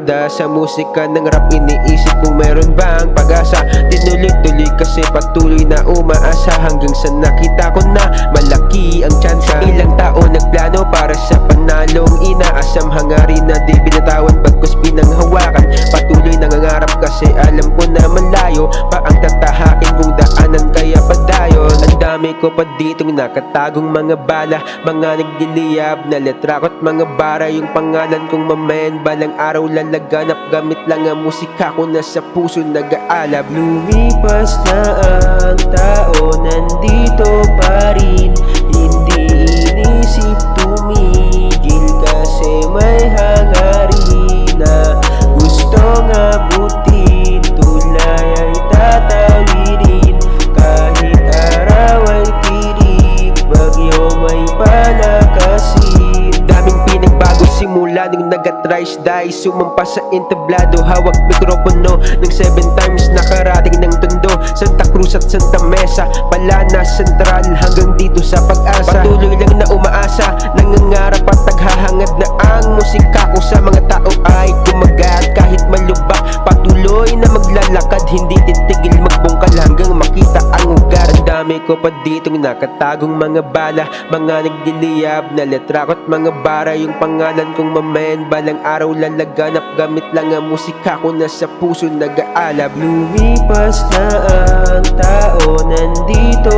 barkada sa musika ng rap. Iniisip kung meron bang pag-asa. Tinuloy-tuloy kasi patuloy na umaasa, hanggang sa nakita ko na malaki ang tsansa. Ilang tao nagplano para sa panalong inaasam, hangarin na di binatawan bagkus pinanghawakan. Patuloy nangangarap kasi alam ko na malayo pa ang tatahakin kung daanan kaya padayon. Ang dami ko pa ditong nakatagong mga bala, mga nagdiliyab na letra ko't mga bara. Yung pangalan kong mamayan balang araw lalaganap, gamit lang ang musika ko na sa puso nag-aalab. Lumipas na ang tao, nandito pa rin, hindi inisip tumigil kasi may hangarin na gustong abutin. Tulay ay tatawirin kahit araw ay tirik, bagyo may palakasin. Daming pinagbago simula nung nag-atrice die, sumampa sa entablado, hawak mikropono ng 7 times nakarating ng Tondo, Santa Cruz at Santa Mesa, Palana, Central hanggang dito sa Pag-asa. Patuloy lang na umaasa, nangangarap at naghahangad na ang musika ko sa mga tao ay kumagat. Kahit malubak, patuloy na maglalakad, hindi titigil magbungkal hanggang makita ang ugat. Ang dami ko pa ditong nakatagong mga bala, mga nagdiliyab na letra ko't mga bara. Yung pangalan kong mamayan balang araw lalaganap, gamit lang ang musika ko na sa puso nag-aalab. Lumipas na ang tao, nandito